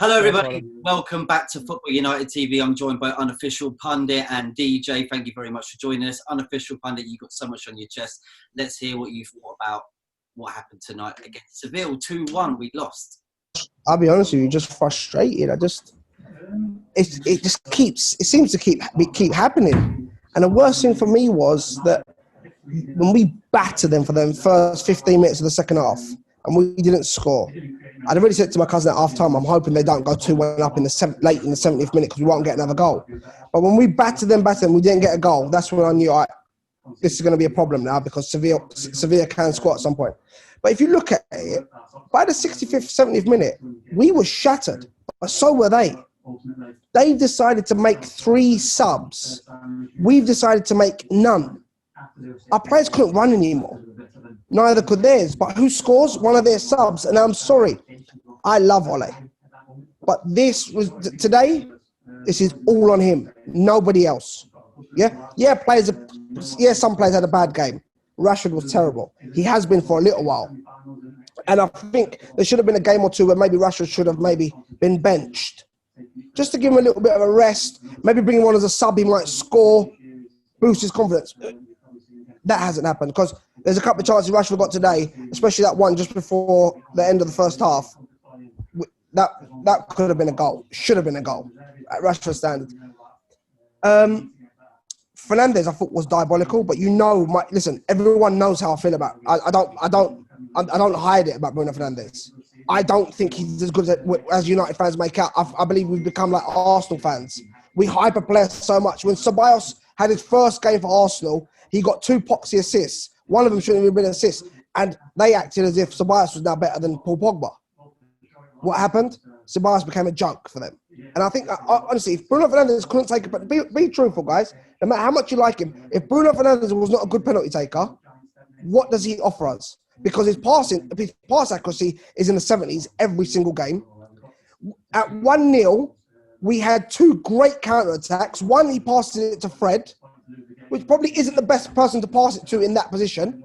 Hello, everybody. Welcome back to Football United TV. I'm joined by Unofficial, Pundit and DeeJay. Thank you very much for joining us. Unofficial, Pundit, you've got so much on your chest. Let's hear what you thought about what happened tonight against Seville. 2-1, we lost. I'll be honest with you, just frustrated. It seems to keep happening. And the worst thing for me was that when we battered them for the first 15 minutes of the second half and we didn't score, I'd already said to my cousin at half time, I'm hoping they don't go 2-1 up late in the 70th minute because we won't get another goal. But when we battered them, we didn't get a goal. That's when I knew, this is going to be a problem now because Sevilla can score at some point. But if you look at it, by the 65th, 70th minute, we were shattered, but so were they. They've decided to make 3 subs. We've decided to make none. Our players couldn't run anymore. Neither could theirs. But who scores? One of their subs. And I'm sorry, I love Ole. But this is all on him. Nobody else. Some players had a bad game. Rashford was terrible. He has been for a little while. And I think there should have been a game or two where maybe Rashford should have maybe been benched. Just to give him a little bit of a rest. Maybe bring him on as a sub, he might score, boost his confidence. That hasn't happened because there's a couple of chances Rashford got today, especially that one just before the end of the first half. That could have been a goal. Should have been a goal at Rashford standards. Fernandes, I thought, was diabolical, but listen, everyone knows how I feel about it. I don't hide it about Bruno Fernandes. I don't think he's as good as United fans make out. I believe we've become like Arsenal fans. We hyper players so much. When Ceballos had his first game for Arsenal, he got 2 poxy assists. One of them shouldn't have been an assist, and they acted as if Ceballos was now better than Paul Pogba. What happened? Ceballos became a joke for them. And I think, honestly, if Bruno Fernandes couldn't take it, but be truthful, guys. No matter how much you like him, if Bruno Fernandes was not a good penalty taker, what does he offer us? Because his pass accuracy is in the 70s every single game. At 1-0, we had 2 great counter-attacks. One, he passed it to Fred, which probably isn't the best person to pass it to in that position.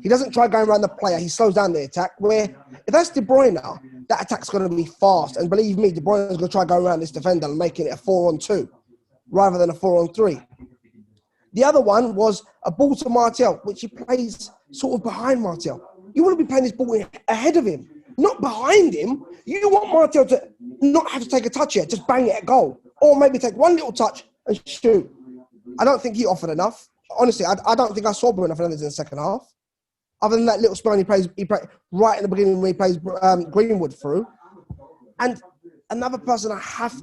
He doesn't try going around the player. He slows down the attack. Where if that's De Bruyne now, that attack's going to be fast. And believe me, De Bruyne is going to try going around this defender and making it a 4-on-2 rather than a 4-on-3. The other one was a ball to Martial, which he plays sort of behind Martial. You want to be playing this ball ahead of him, not behind him. You want Martial to not have to take a touch here, just bang it at goal. Or maybe take one little touch and shoot. I don't think he offered enough. Honestly, I don't think I saw Bruno Fernandes in the second half. Other than that little spell he played right in the beginning when he plays Greenwood through. And another person I have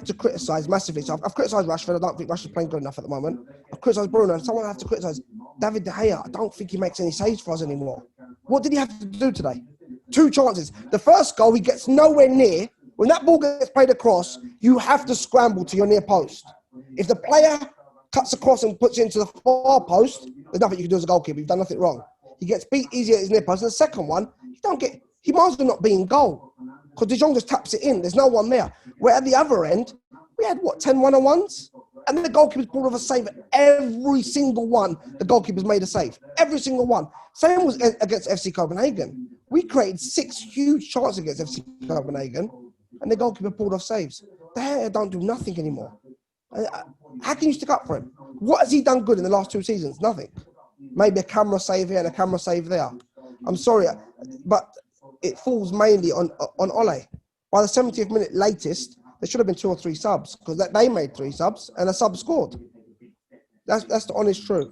to criticise massively. So I've criticised Rashford. I don't think Rashford's playing good enough at the moment. I've criticised Bruno. Someone I have to criticise David De Gea. I don't think he makes any saves for us anymore. What did he have to do today? 2 chances. The first goal, he gets nowhere near. When that ball gets played across, you have to scramble to your near post. If the player cuts across and puts it into the far post, there's nothing you can do as a goalkeeper. You've done nothing wrong. He gets beat easier at his near post. And the second one, he might as well not be in goal because De Jong just taps it in. There's no one there. Where at the other end, we had, 10 one-on-ones? And the goalkeeper's pulled off a save. Every single one, the goalkeeper's made a save. Every single one. Same was against FC Copenhagen. We created 6 huge chances against FC Copenhagen, and the goalkeeper pulled off saves. De Gea don't do nothing anymore. How can you stick up for him? What has he done good in the last 2 seasons? Nothing. Maybe a camera save here and a camera save there. I'm sorry, but it falls mainly on Ole. By the 70th minute latest, there should have been 2 or 3 subs because they made 3 subs and a sub scored. That's the honest truth.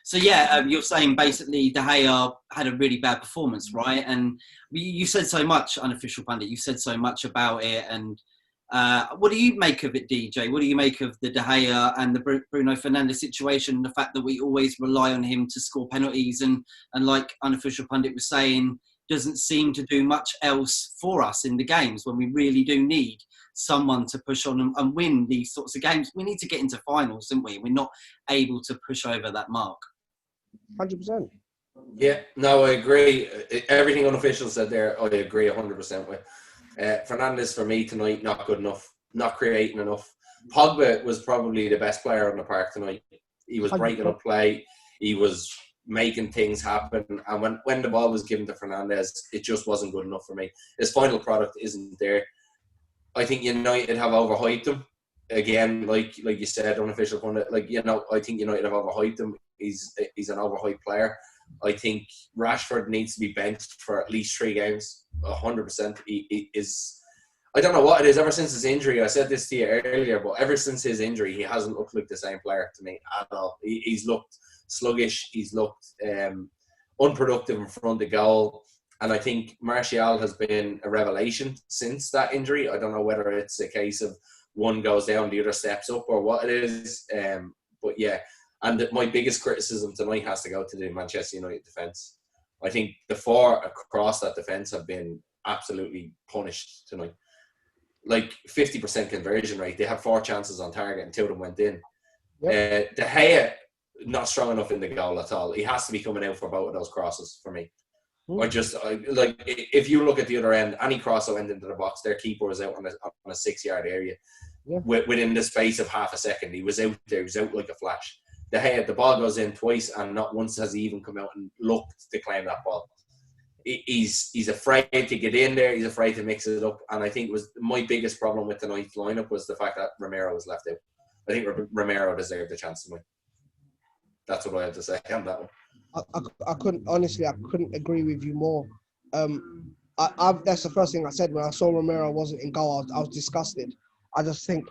So, you're saying basically De Gea had a really bad performance, right? And you said so much, Unofficial Pundit. You said so much about it. And what do you make of it, DeeJay? What do you make of the De Gea and the Bruno Fernandes situation? The fact that we always rely on him to score penalties and like Unofficial Pundit was saying, doesn't seem to do much else for us in the games when we really do need someone to push on and win these sorts of games. We need to get into finals, don't we? We're not able to push over that mark. 100%. Yeah, no, I agree. Everything Unofficial said there, I agree 100% with. Fernandes, for me tonight, not good enough, not creating enough. Pogba was probably the best player on the park tonight. He was breaking up play. He was making things happen. And when the ball was given to Fernandes, it just wasn't good enough for me. His final product isn't there. I think United have overhyped him. Again, like you said, unofficial pundit, I think United have overhyped him. He's an overhyped player. I think Rashford needs to be benched for at least 3 games. 100%. He is. I don't know what it is. Ever since his injury, I said this to you earlier, but ever since his injury, he hasn't looked like the same player to me at all. He's looked sluggish. He's looked unproductive in front of goal. And I think Martial has been a revelation since that injury. I don't know whether it's a case of one goes down, the other steps up, or what it is. But yeah, and my biggest criticism tonight has to go to the Manchester United defence. I think the 4 across that defence have been absolutely punished tonight. Like 50% conversion rate. They had 4 chances on target and 2 of them went in. Yep. De Gea, not strong enough in the goal at all. He has to be coming out for both of those crosses for me. If you look at the other end, any cross that went into the box, their keeper was out on a 6-yard area. Yeah. Within the space of half a second. He was out there. He was out like a flash. De Gea, the ball goes in twice and not once has he even come out and looked to claim that ball. He's afraid to get in there. He's afraid to mix it up. And I think it was my biggest problem with tonight's lineup was the fact that Romero was left out. I think Romero deserved a chance to win. That's what I had to say on that one. I couldn't agree with you more. That's the first thing I said when I saw Romero wasn't in goal. I was disgusted. I just think,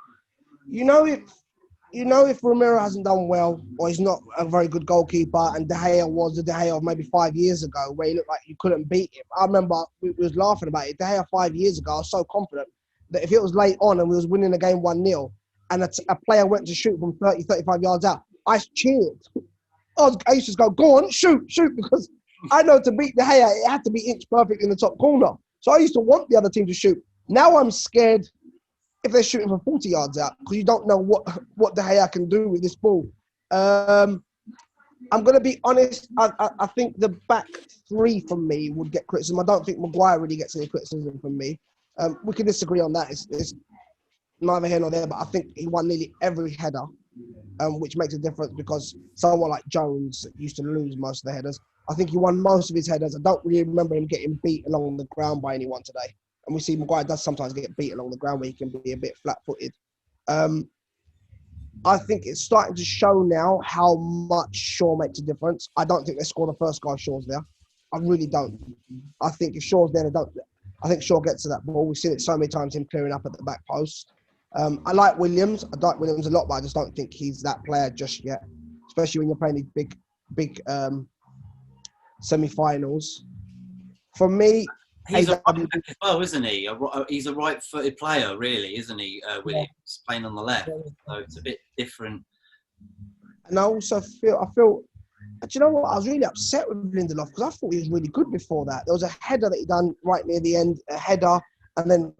if Romero hasn't done well or he's not a very good goalkeeper, and De Gea was the De Gea of maybe 5 years ago where he looked like you couldn't beat him. I remember we was laughing about it. De Gea 5 years ago, I was so confident that if it was late on and we was winning the game 1-0 and a player went to shoot from 30, 35 yards out, I cheered. I used to just go on, shoot, because I know to beat De Gea, it had to be inch perfect in the top corner. So I used to want the other team to shoot. Now I'm scared if they're shooting from 40 yards out, because you don't know what De Gea can do with this ball. I'm going to be honest. I think the back 3 from me would get criticism. I don't think Maguire really gets any criticism from me. We can disagree on that. It's neither here nor there, but I think he won nearly every header, which makes a difference because someone like Jones used to lose most of the headers. I think he won most of his headers. I don't really remember him getting beat along the ground by anyone today. And we see Maguire does sometimes get beat along the ground where he can be a bit flat-footed. I think it's starting to show now how much Shaw makes a difference. I don't think they score the first goal. Shaw's there. I really don't. I think if Shaw's there, I think Shaw gets to that ball. We've seen it so many times, him clearing up at the back post. I like Williams. I like Williams a lot, but I just don't think he's that player just yet, especially when you're playing these big semi-finals. For me, he's a right back as well, isn't he? He's a right-footed player, really, isn't he? Williams playing on the left, so it's a bit different. And I also feel. Do you know what? I was really upset with Lindelof because I thought he was really good before that. There was a header that he done right near the end, a header, and then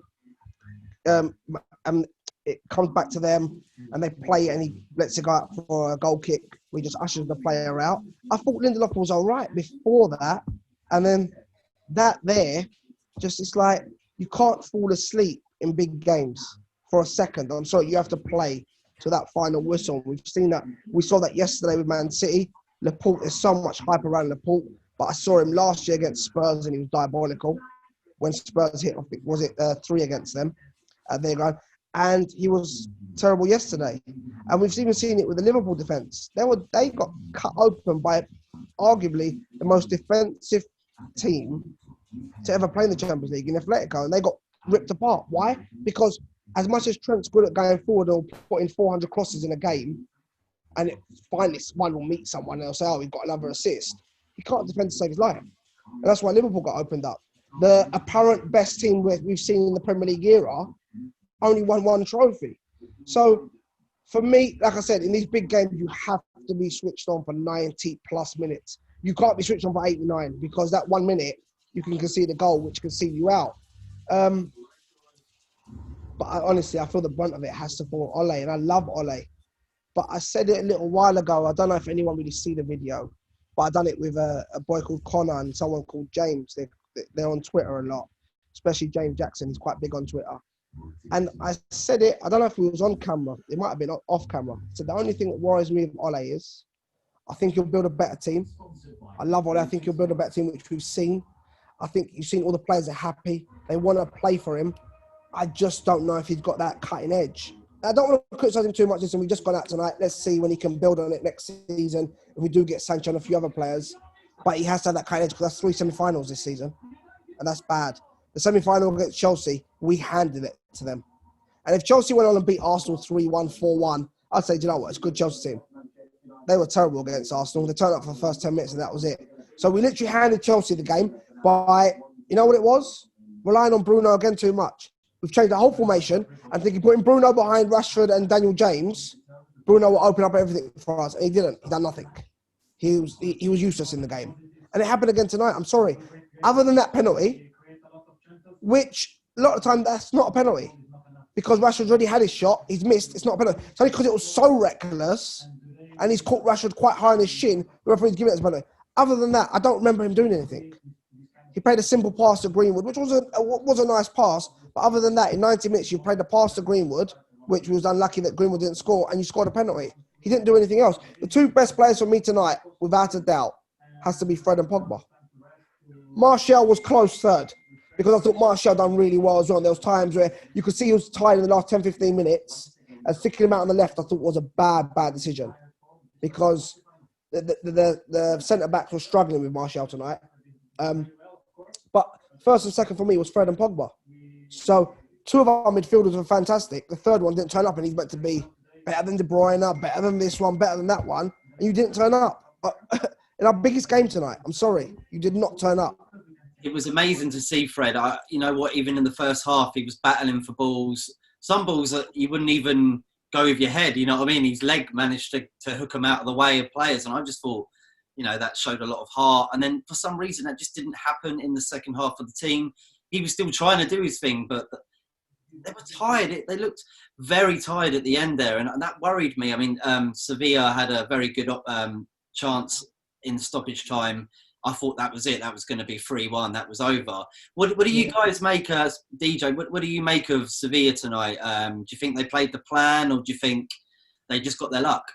it comes back to them, and they play it, and he lets it go out for a goal kick. We just ushers the player out. I thought Lindelof was all right before that, and then that there, just it's like you can't fall asleep in big games for a second. I'm sorry, you have to play to that final whistle. We've seen that. We saw that yesterday with Man City. Laporte, there's so much hype around Laporte, but I saw him last year against Spurs and he was diabolical. When Spurs hit, I think, was it 3 against them? There you go. And he was terrible yesterday. And we've even seen it with the Liverpool defence. They got cut open by arguably the most defensive team to ever play in the Champions League in Atletico, and they got ripped apart. Why? Because as much as Trent's good at going forward or putting 400 crosses in a game, and finally one will meet someone and they'll say, oh, we've got another assist. He can't defend to save his life. And that's why Liverpool got opened up. The apparent best team we've seen in the Premier League era only won 1 trophy. So for me, like I said, in these big games, you have to be switched on for 90 plus minutes. You can't be switched on for 89 because that 1 minute you can concede a goal, which can see you out. But honestly, I feel the brunt of it has to fall on Ole, and I love Ole. But I said it a little while ago. I don't know if anyone really see the video, but I done it with a boy called Connor and someone called James. They're on Twitter a lot, especially James Jackson. He's quite big on Twitter. And I said it, I don't know if it was on camera. It might have been off camera. So the only thing that worries me with Ole is I think he'll build a better team. I love Ole. I think he'll build a better team, which we've seen. I think you've seen all the players are happy. They want to play for him. I just don't know if he's got that cutting edge. I don't want to criticise him too much. Listen, we just gone out tonight. Let's see when he can build on it next season. If we do get Sancho and a few other players. But he has to have that cutting edge because that's 3 semi-finals this season. And that's bad. The semi-final against Chelsea, we handed it to them. And if Chelsea went on and beat Arsenal 3-1, 4-1, I'd say, do you know what? It's a good Chelsea team. They were terrible against Arsenal. They turned up for the first 10 minutes and that was it. So we literally handed Chelsea the game by, you know what it was? Relying on Bruno again too much. We've changed the whole formation and thinking putting Bruno behind Rashford and Daniel James, Bruno will open up everything for us. And he didn't. He done nothing. He was useless in the game. And it happened again tonight. I'm sorry. Other than that penalty, which a lot of the time that's not a penalty because Rashford's already had his shot. He's missed. It's not a penalty. It's only because it was so reckless and he's caught Rashford quite high on his shin. The referee's giving it as a penalty. Other than that, I don't remember him doing anything. He played a simple pass to Greenwood, which was a nice pass. But other than that, in 90 minutes, you played a pass to Greenwood, which was unlucky that Greenwood didn't score, and you scored a penalty. He didn't do anything else. The 2 best players for me tonight, without a doubt, has to be Fred and Pogba. Martial was close third, because I thought Martial done really well as well. And there was times where you could see he was tired in the last 10, 15 minutes, and sticking him out on the left, I thought was a bad decision, because the centre-backs were struggling with Martial tonight. But first and second for me was Fred and Pogba. So 2 of our midfielders were fantastic. The third one didn't turn up and he's meant to be better than De Bruyne, better than this one, better than that one. And you didn't turn up. In our biggest game tonight, I'm sorry, you did not turn up. It was amazing to see Fred. You know what, even in the first half, he was battling for balls. Some balls that you wouldn't even go with your head, you know what I mean? His leg managed to hook him out of the way of players. And I just thought, you know, that showed a lot of heart. And then for some reason, that just didn't happen in the second half of the team. He was still trying to do his thing, but they were tired. They looked very tired at the end there, and that worried me. I mean, Sevilla had a very good chance in stoppage time. I thought that was it. That was going to be 3-1. That was over. What do you guys make, DeeJay? What do you make of Sevilla tonight? Do you think they played the plan, or do you think they just got their luck?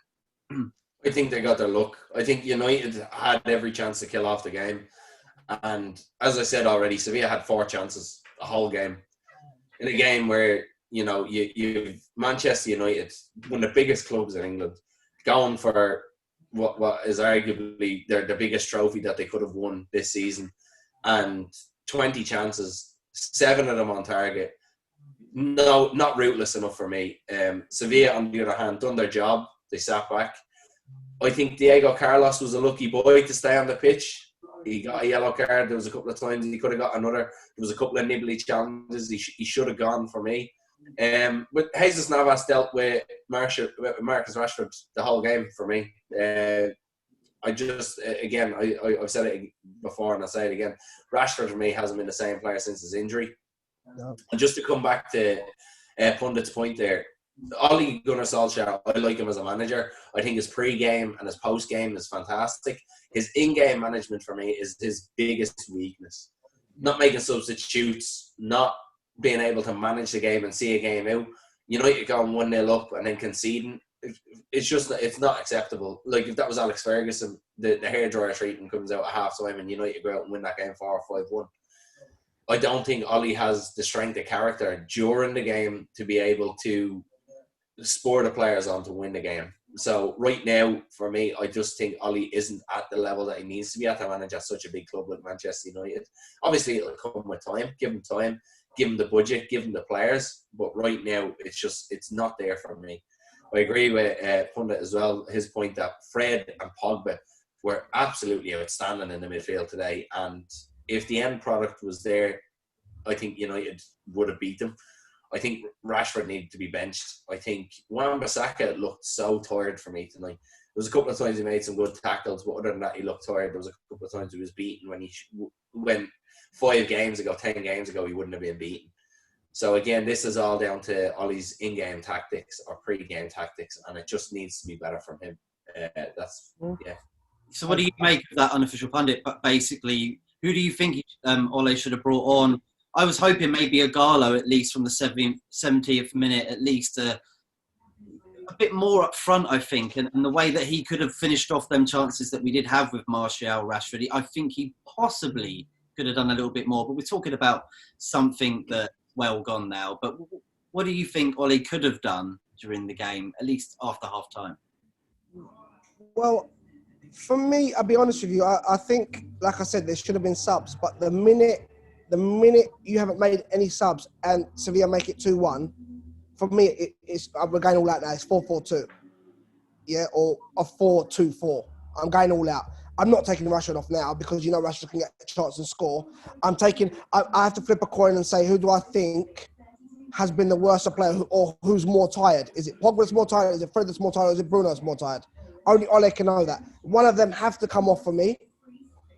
I think they got their luck. I think United had every chance to kill off the game. And as I said already, Sevilla had 4 chances the whole game. In a game where, you've Manchester United, one of the biggest clubs in England, going for what is arguably the biggest trophy that they could have won this season. And 20 chances, 7 of them on target. No, not ruthless enough for me. Sevilla, on the other hand, done their job. They sat back. I think Diego Carlos was a lucky boy to stay on the pitch. He got a yellow card. There was a couple of times he could have got another. There was a couple of nibbly challenges. He should have gone for me. But Jesus Navas dealt with Marcus Rashford the whole game for me. I've said it before and I'll say it again. Rashford for me hasn't been the same player since his injury. No. And just to come back to Pundit's point there, Ole Gunnar Solskjaer, I like him as a manager. I think his pre-game and his post-game is fantastic. His in-game management for me is his biggest weakness. Not making substitutes, not being able to manage the game and see a game out. United going 1-0 up and then conceding. It's not acceptable. Like if that was Alex Ferguson, the hairdryer treatment comes out at half-time and United go out and win that game 4-5-1. I don't think Ole has the strength of character during the game to be able to spur the players on to win the game. So right now, for me, I just think Ole isn't at the level that he needs to be at to manage at such a big club like Manchester United. Obviously, it'll come with time. Give him time. Give him the budget. Give him the players. But right now, it's not there for me. I agree with Pundit as well, his point that Fred and Pogba were absolutely outstanding in the midfield today. And if the end product was there, I think United would have beat them. I think Rashford needed to be benched. I think Wan-Bissaka looked so tired for me tonight. There was a couple of times he made some good tackles, but other than that, he looked tired. There was a couple of times he was beaten when 5 games ago, 10 games ago, he wouldn't have been beaten. So again, this is all down to Ollie's in-game tactics or pre-game tactics, and it just needs to be better from him. So what do you make of that unofficial pundit? But basically, who do you think Ole should have brought on? I was hoping maybe a Gallo at least from the 70th minute at least to a bit more up front, I think, and the way that he could have finished off them chances that we did have with Martial, Rashford, I think he possibly could have done a little bit more. But we're talking about something that's well gone now. But what do you think Ole could have done during the game, at least after half time? Well, for me, I'll be honest with you, I think, like I said, there should have been subs. But the minute you haven't made any subs and Sevilla make it 2-1, for me, we're going all out now. It's 4-4-2. Yeah, or a 4-2-4. I'm going all out. I'm not taking Rashford off now because you know Rashford can get a chance and score. I have to flip a coin and say, who do I think has been the worst player or who's more tired? Is it Pogba that's more tired? Is it Fred that's more tired? Or is it Bruno that's more tired? Only Ole can know that. One of them have to come off for me,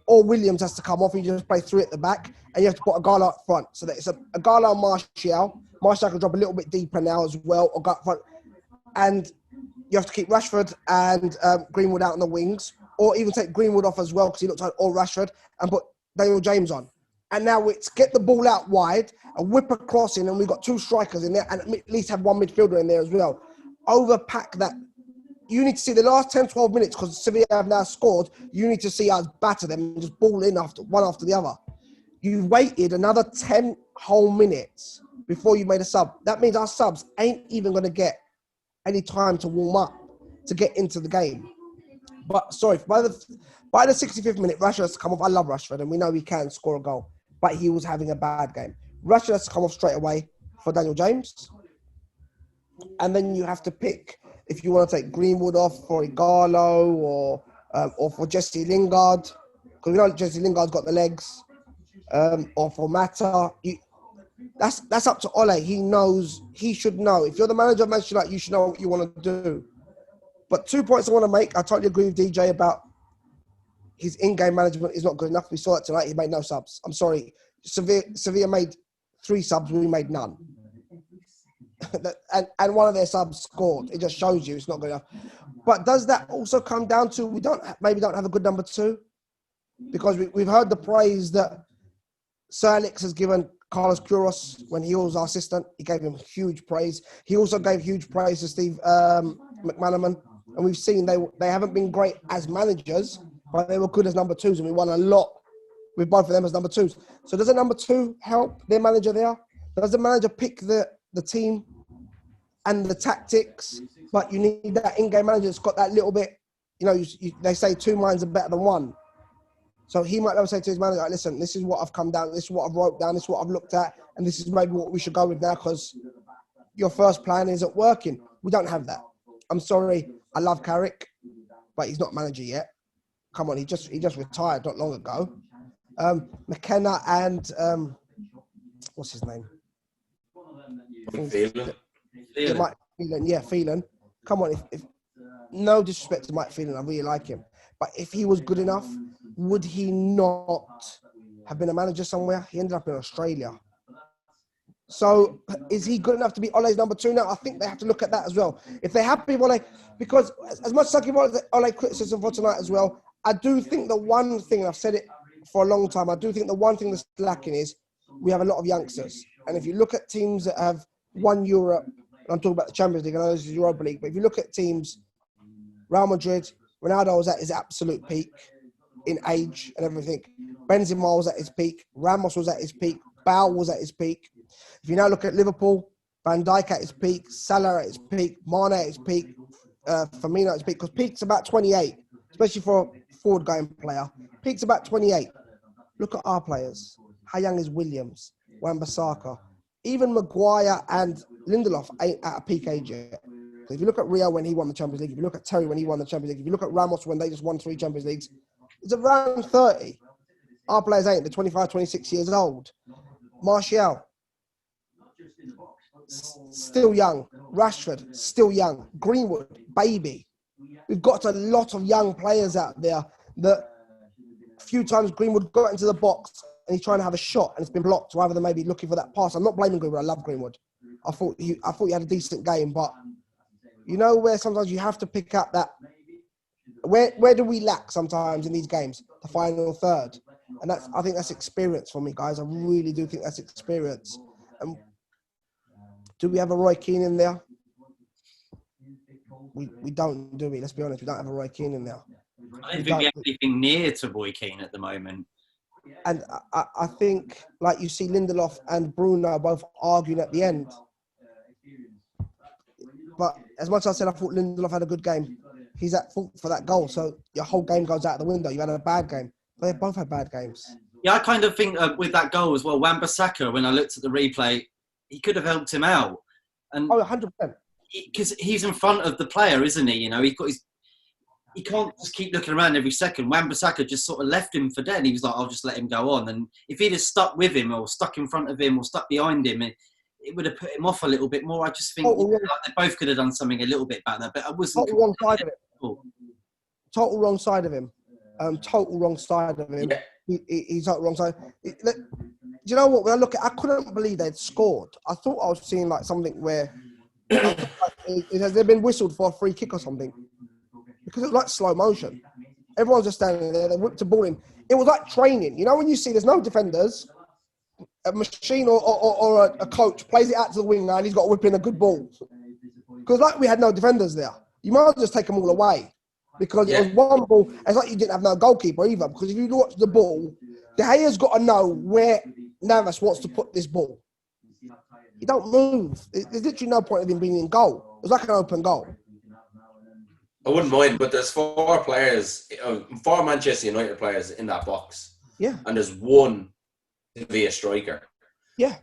or Williams has to come off and you just play three at the back and you have to put a Gala up front. So that it's a Gala and Martial. Martial can drop a little bit deeper now as well, or go up front. And you have to keep Rashford and Greenwood out on the wings, or even take Greenwood off as well because he looks like or Rashford, and put Daniel James on. And now it's get the ball out wide and whip a cross in, and we've got two strikers in there, and at least have one midfielder in there as well. Overpack that. You need to see the last 10, 12 minutes because Sevilla have now scored. You need to see us batter them and just ball in one after the other. You've waited another 10 whole minutes before you made a sub. That means our subs ain't even going to get any time to warm up to get into the game. But sorry, by the 65th minute, Rashford has to come off. I love Rashford, and we know he can score a goal, but he was having a bad game. Rashford has to come off straight away for Daniel James, and then you have to pick if you want to take Greenwood off for Igalo or for Jesse Lingard, because we know Jesse Lingard's got the legs, or for Mata. That's up to Ole. He knows. He should know. If you're the manager of Manchester United, you should know what you want to do. But 2 points I want to make. I totally agree with DeeJay about his in-game management is not good enough. We saw it tonight. He made no subs. I'm sorry. Sevilla made 3 subs. We made none. and one of their subs scored. It just shows you it's not good enough. But does that also come down to we don't have a good number 2? Because we've heard the praise that Sir Alex has given Carlos Queiroz when he was our assistant. He gave him huge praise. He also gave huge praise to Steve McManaman. And we've seen they haven't been great as managers, but they were good as number 2s, and we won a lot with both of them as number 2s. So does a number 2 help their manager there? Does the manager pick the team and the tactics? But you need that in-game manager that's got that little bit, they say 2 minds are better than 1. So he might be able to say to his manager, listen, this is what I've come down, this is what I've wrote down, this is what I've looked at, and this is maybe what we should go with now because your first plan isn't working. We don't have that. I'm sorry, I love Carrick, but he's not manager yet. Come on, he just retired not long ago. McKenna and what's his name? Phelan. Phelan. Come on, if no disrespect to Mike Phelan, I really like him. But if he was good enough, would he not have been a manager somewhere? He ended up in Australia. So is he good enough to be Ole's number 2 now? I think they have to look at that as well. If they're happy with Ole, because as much as I give Ole criticism for tonight as well, I do think the one thing, and I've said it for a long time, I do think the one thing that's lacking is we have a lot of youngsters. And if you look at teams that have won Europe, and I'm talking about the Champions League, I know this is Europa League, but if you look at teams, Real Madrid, Ronaldo was at his absolute peak in age and everything. Benzema was at his peak. Ramos was at his peak. Bale was at his peak. If you now look at Liverpool, Van Dijk at his peak, Salah at his peak, Mane at his peak, Firmino at his peak, because peak's about 28, especially for a forward-going player. Peak's about 28. Look at our players. How young is Williams, Wan-Bissaka? Even Maguire and Lindelof ain't at a peak age yet. So if you look at Rio when he won the Champions League, if you look at Terry when he won the Champions League, if you look at Ramos when they just won 3 Champions Leagues, it's around 30. Our players ain't. They're 25, 26 years old. Martial, still young. Rashford, still young. Greenwood, baby. We've got a lot of young players out there that a few times Greenwood got into the box and he's trying to have a shot and it's been blocked rather than maybe looking for that pass. I'm not blaming Greenwood. I love Greenwood. I thought he had a decent game, but you know where sometimes you have to pick up that. Where do we lack sometimes in these games? The final third. And I think that's experience for me, guys. I really do think that's experience. Do we have a Roy Keane in there? We don't, do we? Let's be honest. We don't have a Roy Keane in there. I don't think we have anything near to Roy Keane at the moment. And I think, like, you see Lindelof and Bruno both arguing at the end. But as much as I said I thought Lindelof had a good game, he's at fault for that goal. So your whole game goes out the window. You had a bad game. But they both had bad games. Yeah, I kind of think with that goal as well, Wan-Bissaka, when I looked at the replay, he could have helped him out. And 100%. Because he's in front of the player, isn't he? You know, he can't just keep looking around every second. Wan-Bissaka just sort of left him for dead. He was like, I'll just let him go on. And if he'd have stuck with him or stuck in front of him or stuck behind him, it would have put him off a little bit more. I just think like they both could have done something a little bit better. But I wasn't... Total wrong side of it. Total wrong side of him. Total wrong side of him. Yeah. He's total wrong side. Do you know what? When I look at, I couldn't believe they'd scored. I thought I was seeing like something where has there been whistled for a free kick or something? Because it was like slow motion. Everyone's just standing there. They whipped the ball in. It was like training. You know when you see there's no defenders, a machine or a coach plays it out to the wing now and he's got to whip in a good ball. Because like we had no defenders there. You might as well just take them all away. Because it was one ball. It's like you didn't have no goalkeeper either. Because if you watch the ball, De Gea's got to know where Navas wants to put this ball. He don't move. There's literally no point of him being in goal. It was like an open goal. I wouldn't mind, but there's four Manchester United players in that box. Yeah. And there's one Sevilla striker. Yeah.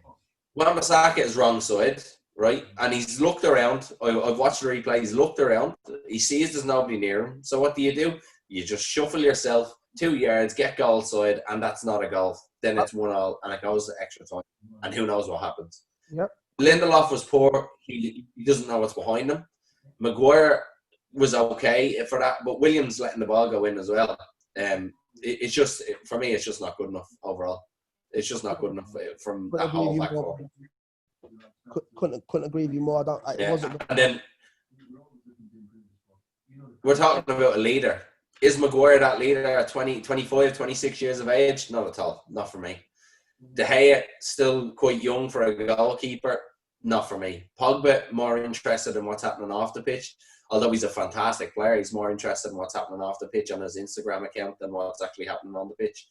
Wan-Bissaka is wrong side, right? And he's looked around. I've watched the replay. He's looked around. He sees there's nobody near him. So what do? You just shuffle yourself 2 yards, get goal side, and that's not a goal. Then it's 1-1, and it goes to extra time. And who knows what happens. Yep. Lindelof was poor. He doesn't know what's behind him. Maguire was okay for that, but Williams letting the ball go in as well. It's just, for me, it's just not good enough overall. It's just not good enough from that whole back four. Couldn't agree with you more. It wasn't. And then we're talking about a leader. Is Maguire that leader at 20, 25, 26 years of age? Not at all. Not for me. De Gea, still quite young for a goalkeeper. Not for me. Pogba, more interested in what's happening off the pitch. Although he's a fantastic player, he's more interested in what's happening off the pitch on his Instagram account than what's actually happening on the pitch.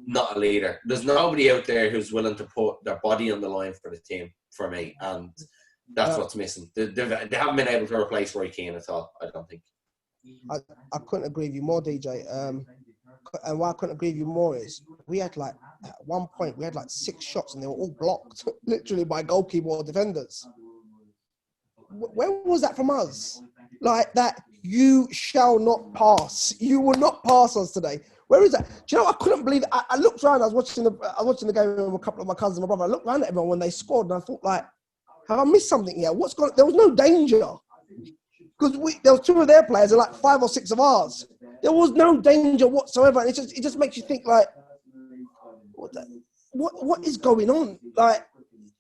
Not a leader. There's nobody out there who's willing to put their body on the line for the team, for me. And that's what's missing. They haven't been able to replace Roy Keane at all, I don't think. I couldn't agree with you more, DeeJay. And why I couldn't agree with you more is we had at one point, we had 6 shots and they were all blocked, literally by goalkeeper or defenders. Where was that from us? Like that, you shall not pass. You will not pass us today. Where is that? Do you know, I couldn't believe it. I looked around, I was watching the game with a couple of my cousins and my brother. I looked around at everyone when they scored and I thought, have I missed something here? What's going on? There was no danger. Because there was 2 of their players and 5 or 6 of ours. There was no danger whatsoever. And it just makes you think what is going on?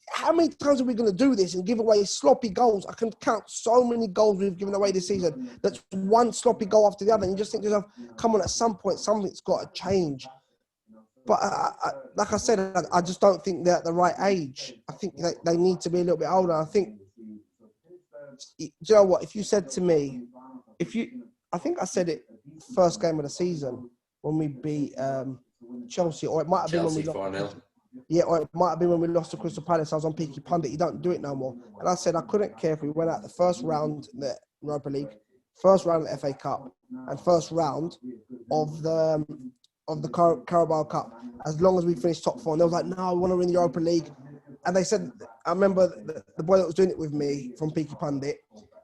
How many times are we going to do this and give away sloppy goals? I can count so many goals we've given away this season. That's one sloppy goal after the other. And you just think to yourself, come on, at some point, something's got to change. But like I said, I just don't think they're at the right age. I think they need to be a little bit older. I think, you know what, if you said to me, I think I said it first game of the season when we beat Chelsea, or it might have been when we lost. 4-0. Yeah, or it might have been when we lost to Crystal Palace. I was on Peaky Pundit. You don't do it no more. And I said I couldn't care if we went out the first round in the Europa League, first round of the FA Cup, and first round of the Carabao Cup, as long as we finished top 4. And they was like, no, I want to win the Europa League. And they said, I remember the boy that was doing it with me from Peaky Pundit,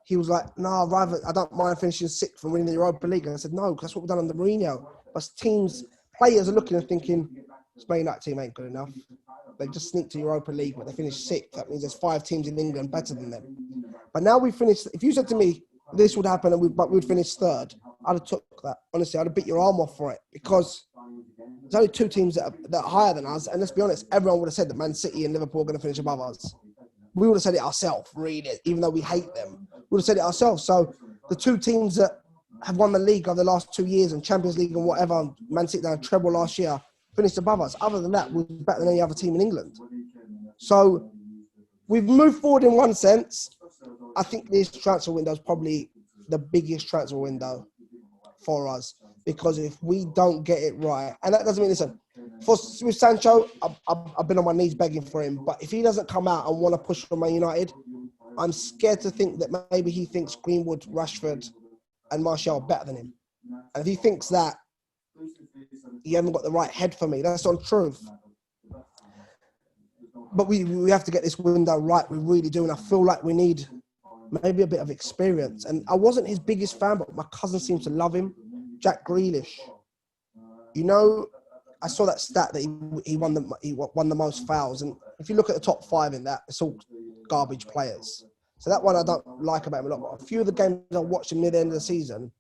he was like, no, I don't mind finishing 6th and winning the Europa League. And I said, no, because that's what we've done under Mourinho. But players are looking and thinking, Spain United team ain't good enough. They just sneaked to Europa League, but they finished 6th. That means there's 5 teams in England better than them. But now we finished. If you said to me this would happen and we'd finish 3rd, I'd have took that. Honestly, I'd have bit your arm off for it because there's only 2 teams that are higher than us. And let's be honest, everyone would have said that Man City and Liverpool are going to finish above us. We would have said it ourselves, really, even though we hate them. We would have said it ourselves. So the 2 teams that have won the league over the last 2 years and Champions League and whatever, Man City done a treble last year, finished above us. Other than that, we're better than any other team in England. So we've moved forward in one sense. I think this transfer window is probably the biggest transfer window for us, because if we don't get it right, and that doesn't mean, listen, with Sancho, I've been on my knees begging for him, but if he doesn't come out and want to push for Man United, I'm scared to think that maybe he thinks Greenwood, Rashford and Martial are better than him. And if he thinks that, he hasn't got the right head for me. That's on truth. But we have to get this window right. We really do. And I feel like we need maybe a bit of experience. And I wasn't his biggest fan, but my cousin seems to love him. Jack Grealish. You know, I saw that stat that he won the most fouls. And if you look at the top 5 in that, it's all garbage players. So that one I don't like about him a lot. But a few of the games I watched him near the end of the season,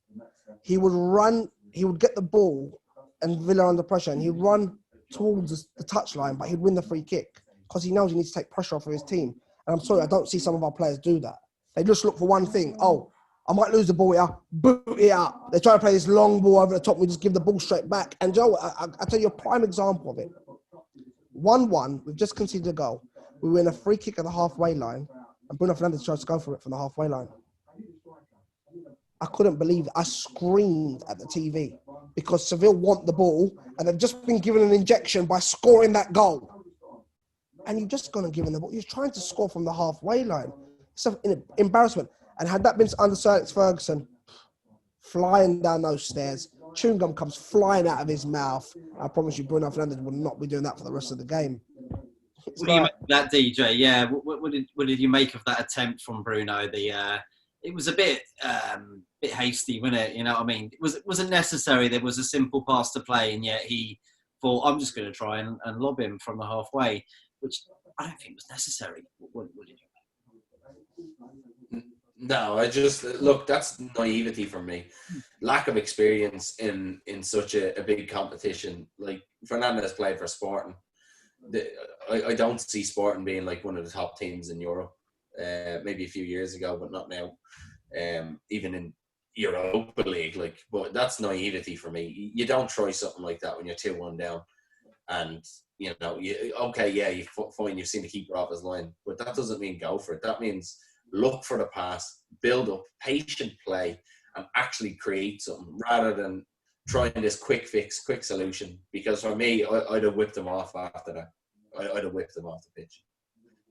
he would get the ball and Villa under pressure, and he'd run towards the touchline, but he'd win the free kick because he knows he needs to take pressure off of his team. And I'm sorry, I don't see some of our players do that. They just look for one thing. Oh, I might lose the ball here, boot it out. They try to play this long ball over the top, we just give the ball straight back. And Joe, I'll tell you a prime example of it. 1-1, we've just conceded a goal. We win a free kick at the halfway line, and Bruno Fernandes tries to go for it from the halfway line. I couldn't believe it. I screamed at the TV because Seville want the ball and they've just been given an injection by scoring that goal. And you've just gone and given the ball. You're trying to score from the halfway line. It's an embarrassment. And had that been under Sir Alex Ferguson, flying down those stairs, chewing gum comes flying out of his mouth. I promise you, Bruno Fernandes will not be doing that for the rest of the game. What do you make of that, DeeJay? Yeah, what did you make of that attempt from Bruno? It was a bit hasty, wasn't it? You know what I mean? It wasn't necessary. There was a simple pass to play, and yet he thought, I'm just going to try and lob him from the halfway, which I don't think was necessary. What did you make? No, look, that's naivety for me. Lack of experience in such a big competition. Like, Fernandes played for Sporting. I don't see Sporting being like one of the top teams in Europe. Maybe a few years ago, but not now. Even in Europa League, but that's naivety for me. You don't try something like that when you're 2-1 down, and you fine, you've seen the keeper off his line, but that doesn't mean go for it. That means look for the pass, build up, patient play, and actually create something rather than trying this quick fix, quick solution. Because for me, I'd have whipped them off after that. I'd have whipped them off the pitch.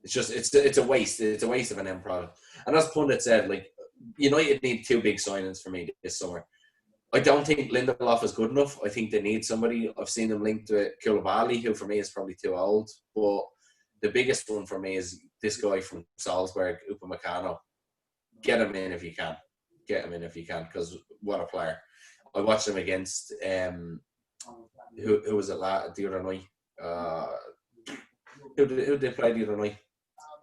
It's a waste. It's a waste of an end product. And as Pundit said, like, United need 2 big signings for me this summer. I don't think Lindelof is good enough. I think they need somebody. I've seen them linked to Koulibaly, who for me is probably too old. But the biggest one for me is this guy from Salzburg, Upamecano. Get him in if you can. Get him in if you can, because what a player. I watched him against who was it the other night? Who did they play the other night?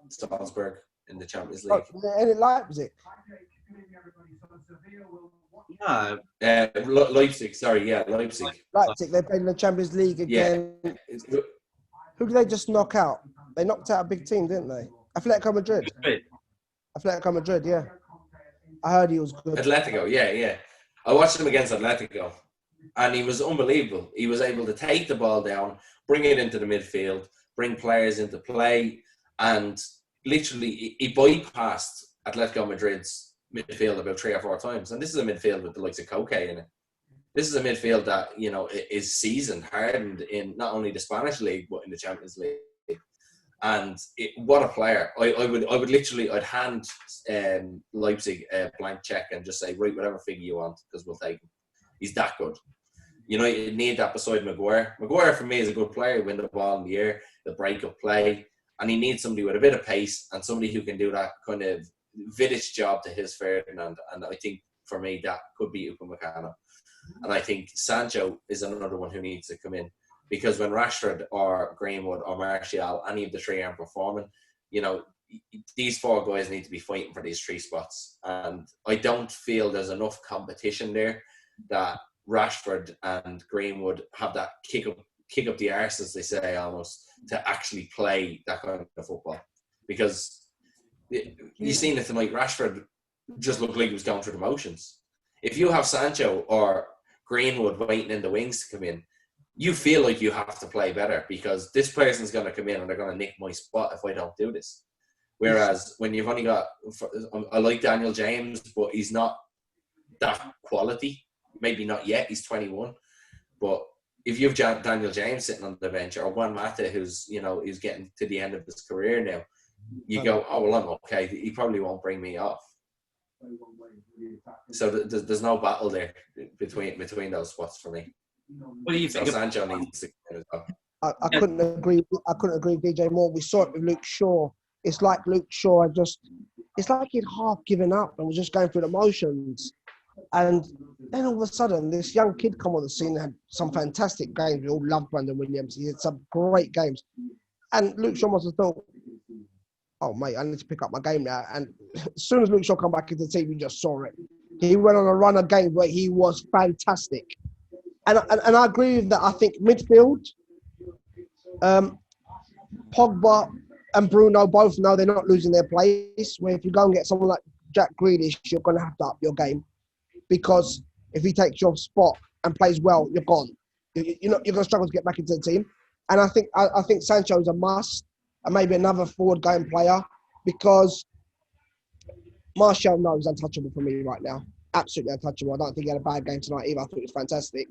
Salzburg in the Champions League. And in Leipzig. No. Leipzig, sorry, yeah, Leipzig. Leipzig, they played in the Champions League again. Yeah. Who did they just knock out? They knocked out a big team, didn't they? Atletico Madrid. Atletico Madrid, yeah. I heard he was good. Atletico, yeah. I watched him against Atletico, and he was unbelievable. He was able to take the ball down, bring it into the midfield, bring players into play, and literally he bypassed Atletico Madrid's midfield about 3 or 4 times. And this is a midfield with the likes of Koke in it. This is a midfield that, is seasoned, hardened in not only the Spanish league, but in the Champions League. And what a player. I'd hand Leipzig a blank check and just say, write whatever figure you want, because we'll take him. He's that good. You need that beside Maguire. Maguire, for me, is a good player. Win the ball in the air, the break-up play. And he needs somebody with a bit of pace and somebody who can do that kind of Vidic job to his Ferdinand. And I think, for me, that could be Upamecano. And I think Sancho is another one who needs to come in. Because when Rashford or Greenwood or Martial, any of the 3 aren't performing, these 4 guys need to be fighting for these 3 spots. And I don't feel there's enough competition there that Rashford and Greenwood have that kick up the arse, as they say, almost, to actually play that kind of football. Because you've seen it tonight, Rashford just looked like he was going through the motions. If you have Sancho or Greenwood waiting in the wings to come in, you feel like you have to play better, because this person's going to come in and they're going to nick my spot if I don't do this. Whereas when you've only got, I like Daniel James, but he's not that quality. Maybe not yet. He's 21, but if you have Daniel James sitting on the bench, or Juan Mata, who's he's getting to the end of his career now, you go, oh well, I'm okay. He probably won't bring me off. So there's no battle there between those spots for me. What do you think? So Sancho needs to get as well. I couldn't agree. I couldn't agree with DeeJay more. We saw it with Luke Shaw. It's like Luke Shaw it's like he'd half given up and was just going through the motions. And then all of a sudden, this young kid come on the scene and had some fantastic games. We all loved Brandon Williams. He had some great games. And Luke Shaw must have thought, oh, mate, I need to pick up my game now. And as soon as Luke Shaw come back into the team, you just saw it. He went on a run of games where he was fantastic. And I agree with that. I think midfield, Pogba and Bruno both know they're not losing their place. Where if you go and get someone like Jack Grealish, you're going to have to up your game. Because if he takes your spot and plays well, you're gone. You're going to struggle to get back into the team. And I think Sancho is a must, and maybe another forward-going player, because Martial is untouchable for me right now. Absolutely untouchable. I don't think he had a bad game tonight either. I thought he was fantastic.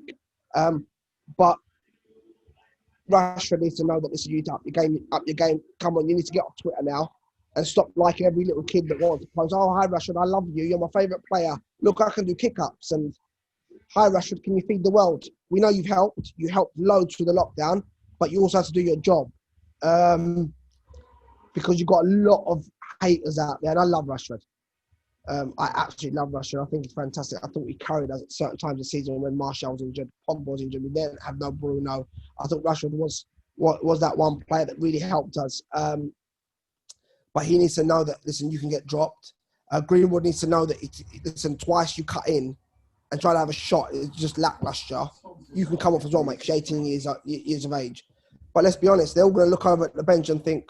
But Rashford needs to know that this is you to up your game. Come on, you need to get off Twitter now and stop liking every little kid that wants to post, oh, hi Rashford, I love you. You're my favourite player. Look, I can do kick-ups. And hi Rashford, can you feed the world? We know you've helped. You helped loads through the lockdown, but you also have to do your job. Because you've got a lot of haters out there. And I love Rashford. I absolutely love Rashford. I think it's fantastic. I thought we carried us at certain times of the season when Martial was injured, Pogba was injured. We didn't have no Bruno. I thought Rashford was that one player that really helped us. But he needs to know that, listen, you can get dropped. Greenwood needs to know that, listen, twice you cut in and try to have a shot, it's just lackluster. You can come off as well, mate, because you're 18 years of age. But let's be honest, they're all going to look over at the bench and think,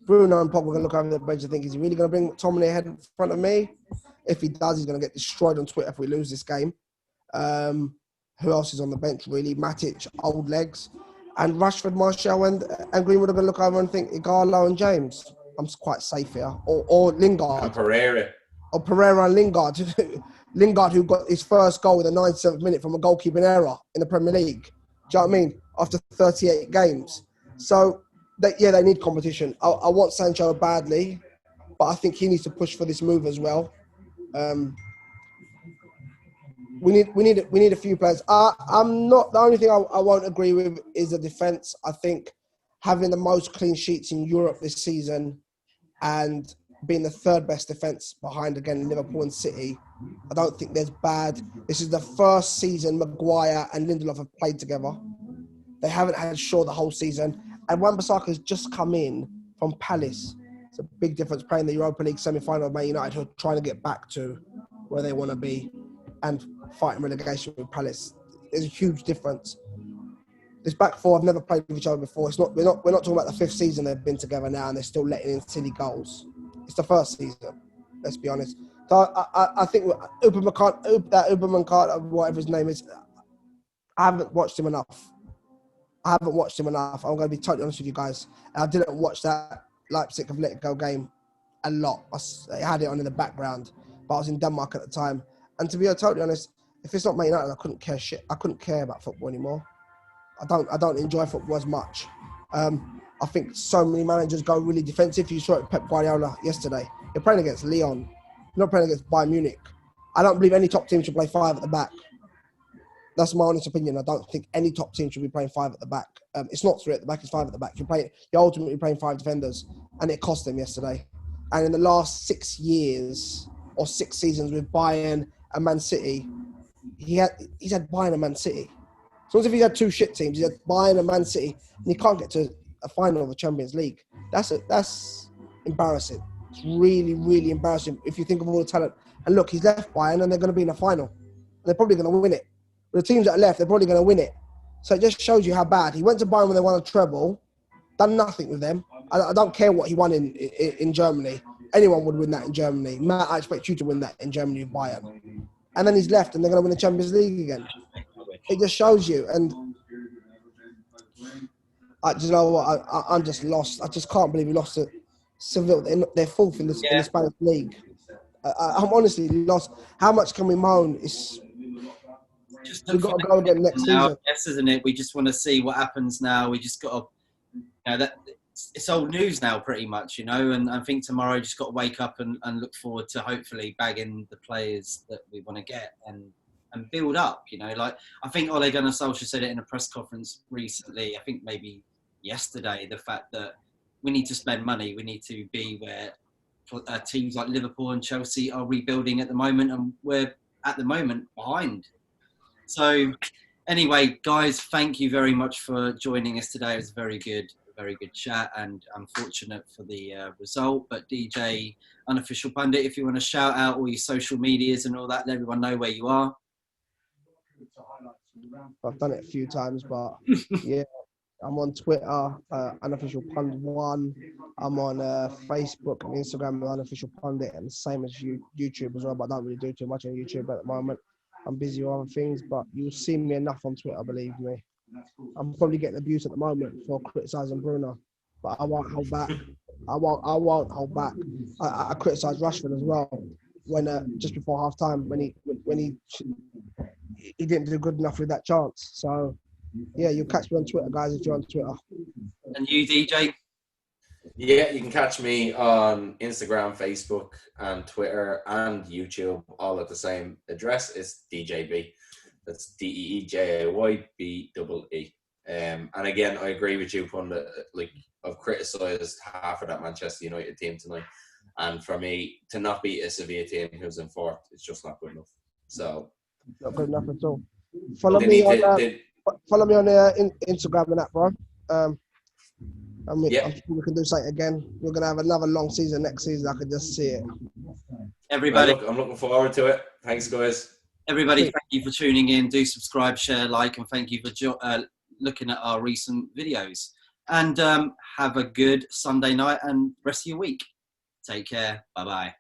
Bruno and Pogba are going to look over at the bench and think, is he really going to bring McTominay ahead in front of me? If he does, he's going to get destroyed on Twitter if we lose this game. Who else is on the bench, really? Matic, old legs. And Rashford, Martial and Greenwood are going to look over and think, Igalo and James. I'm quite safe here. Or Lingard. And Pereira. Or Pereira and Lingard. Lingard, who got his first goal in the 97th minute from a goalkeeping error in the Premier League. Do you know what I mean? After 38 games. So, they need competition. I want Sancho badly, but I think he needs to push for this move as well. We need a few players. I'm not, the only thing I won't agree with is the defence. I think having the most clean sheets in Europe this season and being the third best defence behind, again, Liverpool and City, I don't think there's bad. This is the first season Maguire and Lindelof have played together. They haven't had Shaw the whole season. And Wan-Bissaka's just come in from Palace. It's a big difference playing the Europa League Semi Final of Man United, who are trying to get back to where they want to be, and fighting relegation with Palace. There's a huge difference. This back four have never played with each other before. We're not talking about the fifth season they've been together now, and they're still letting in silly goals. It's the first season. Let's be honest. So I think Upamecano, whatever his name is, I haven't watched him enough. I'm going to be totally honest with you guys. I didn't watch that Leipzig have let go game a lot. I had it on in the background, but I was in Denmark at the time. And to be totally honest, if it's not Man United, I couldn't care shit. I couldn't care about football anymore. I don't enjoy football as much. I think so many managers go really defensive. You saw it with Pep Guardiola yesterday. You're playing against Lyon. You're not playing against Bayern Munich. I don't believe any top team should play five at the back. That's my honest opinion. I don't think any top team should be playing five at the back. It's not three at the back, it's five at the back. You're ultimately playing five defenders, and it cost them yesterday. And in the last 6 years or 6 seasons with Bayern and Man City, he's had Bayern and Man City. As long as if he's had two shit teams, he's had Bayern and Man City, and he can't get to a final of the Champions League. That's embarrassing. It's really, really embarrassing if you think of all the talent. And look, he's left Bayern and they're going to be in the final. They're probably going to win it. But the teams that are left, they're probably going to win it. So it just shows you how bad. He went to Bayern when they won a treble, done nothing with them. I don't care what he won in Germany. Anyone would win that in Germany. Matt, I expect you to win that in Germany with Bayern. And then he's left and they're going to win the Champions League again. It just shows you. And you know what? I'm just lost. I just can't believe we lost to Seville. They're fourth in the Spanish league. I'm honestly lost. How much can we moan? We've got to go again next season. Yes, isn't it? We just want to see what happens now. We just got to, it's old news now, pretty much, and I think tomorrow just got to wake up and look forward to hopefully bagging the players that we want to get and build up, Like, I think Ole Gunnar Solskjaer said it in a press conference recently, I think maybe yesterday, the fact that we need to spend money. We need to be where teams like Liverpool and Chelsea are rebuilding at the moment, and we're at the moment behind. So anyway, guys, thank you very much for joining us today. It was a very good chat, and unfortunate for the result. But DeeJay, Unofficial Pundit, if you want to shout out all your social medias and all that, let everyone know where you are. I've done it a few times, but yeah, I'm on Twitter, Unofficial Pundit 1. I'm on Facebook and Instagram, Unofficial Pundit, and the same as YouTube as well, but I don't really do too much on YouTube at the moment. I'm busy with other things, but you'll see me enough on Twitter, believe me. I'm probably getting abuse at the moment for criticising Bruno, but I won't hold back. I won't hold back. I criticised Rashford as well when just before half time when he didn't do good enough with that chance. So yeah, you'll catch me on Twitter, guys, if you're on Twitter. And you, DeeJay? Yeah, you can catch me on Instagram, Facebook, and Twitter, and YouTube, all at the same address. It's DeeJayB. That's DeeJayBEE. And again, I agree with you, Pundit. Like, I've criticised half of that Manchester United team tonight, and for me to not beat a Sevilla team who's in fourth, it's just not good enough. So not good enough at all. Follow me on Instagram and that, bro. I'm sure we can do something again. We're gonna have another long season next season. I can just see it. Everybody, I'm looking forward to it. Thanks, guys. Everybody, thank you for tuning in. Do subscribe, share, like, and thank you for looking at our recent videos. And have a good Sunday night and rest of your week. Take care. Bye-bye.